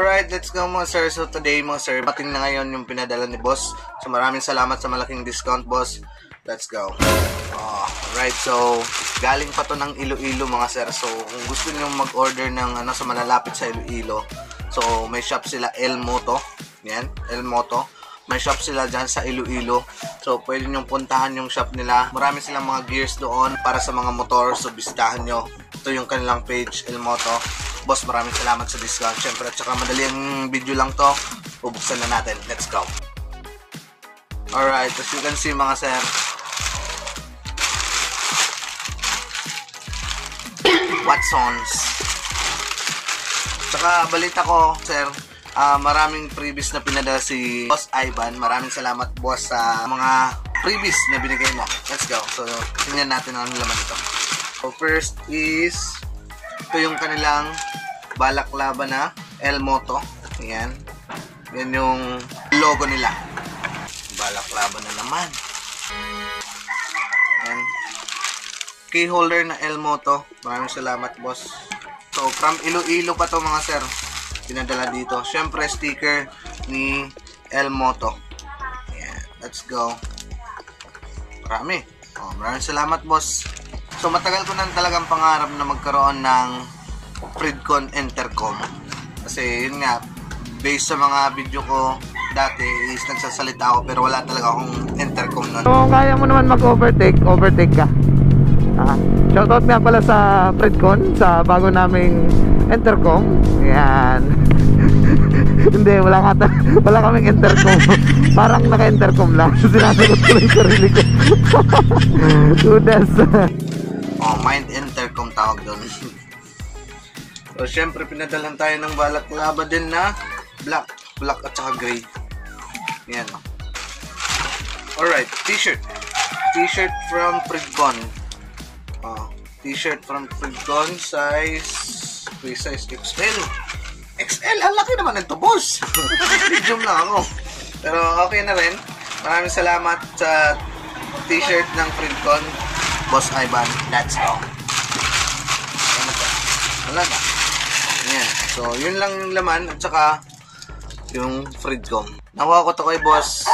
Alright, let's go mga sir. So today mga sir, pating na ngayon yung pinadala ni boss. So maraming salamat sa malaking discount boss. Let's go. Alright, so galing pa to ng Iloilo mga sir. So kung gusto niyo mag-order ng sa malalapit sa Iloilo, so may shop sila Elmoto. Yan, Elmoto. May shop sila dyan sa Iloilo. So pwede nyo puntahan yung shop nila. Marami silang mga gears doon para sa mga motor. So bisitahan nyo. Ito yung kanilang page, Elmoto. Boss, maraming salamat sa discount. Siyempre, at saka madali ang video lang to. Bubuksan na natin. Let's go. Alright, as you can see mga sir, Watsons. Saka balita ko, sir, maraming previous na pinadala si Boss Ivan. Maraming salamat boss sa mga previous na binigay mo. Let's go. So, tingnan natin ang laman ito. So, first is ito yung kanilang balaklava na Elmoto. Ayan. Yan yung logo nila. Balaklava na naman. Ayan. Key holder na Elmoto. Maraming salamat boss. So, from Iloilo pa to mga sir. Pinadala dito. Siyempre, sticker ni Elmoto. Ayan. Let's go. Marami. Maraming salamat boss. So, matagal ko na talagang pangarap na magkaroon ng Fredcon intercom. Kasi, yun nga, based sa mga video ko dati, is nagsasalita ako pero wala talaga akong intercom nun. So, kaya mo naman mag-overtake, overtake ka. Shoutout nga pala sa Fredcon, sa bago naming intercom. Ayan. Hindi, wala kaming intercom. Parang naka-intercom lang. Sinasagot ko lang yung sarili ko. Tudas. Mind intercom tawag doon. So, syempre, pinadalan tayo ng balaklava din na black at saka gray. Yan. Alright, t-shirt. T-shirt from Fredcon. T-shirt from Fredcon, size XL. XL, ang laki naman nito, boss. Medium lang ako. Pero okay na rin. Maraming salamat sa t-shirt ng Fredcon, Boss Ivan. Let's go. Wala na. Ayan. So, yun lang yung laman at saka yung Fredcon. Nakuha ko to kay boss.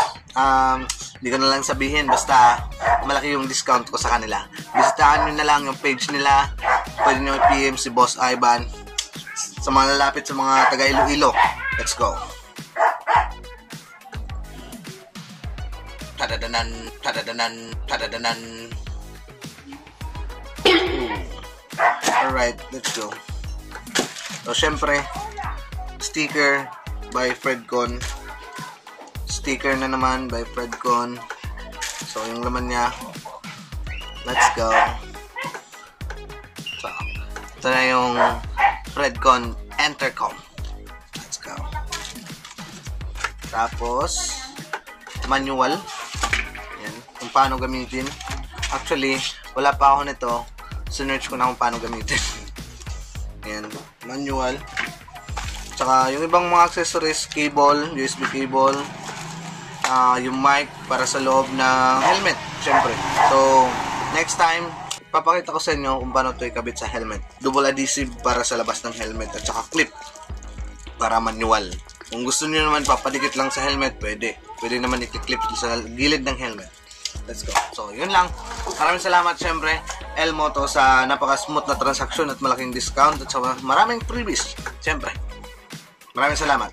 Hindi ko na lang sabihin. Basta malaki yung discount ko sa kanila. Bisitahan nyo na lang yung page nila. Pwede nyo i-PM si Boss Ivan. Sa mga lalapit sa mga taga Iloilo. Let's go. Tadadanan, tadadanan, tadadanan. Alright, let's go. So, syempre, sticker by Fredcon. Sticker na naman by Fredcon. So, yung laman niya. Let's go. So, ito na yung Fredcon intercom. Let's go. Tapos, manual. Yan, kung paano gamitin. Actually, wala pa ako nito. Sinerch ko na kung paano gamitin. Yan, manual. Tsaka yung ibang mga accessories, cable, USB cable, yung mic para sa loob ng helmet, syempre. So, next time, papakita ko sa inyo kung paano ito ikabit sa helmet. Double adhesive para sa labas ng helmet at saka clip para manual. Kung gusto niyo naman papadikit lang sa helmet, pwede. Pwede naman i-clip sa gilid ng helmet. Let's go. So, yun lang. Maraming salamat syempre, Elmoto, sa napaka-smooth na transaksyon at malaking discount at sa maraming freebies. Syempre. Maraming salamat.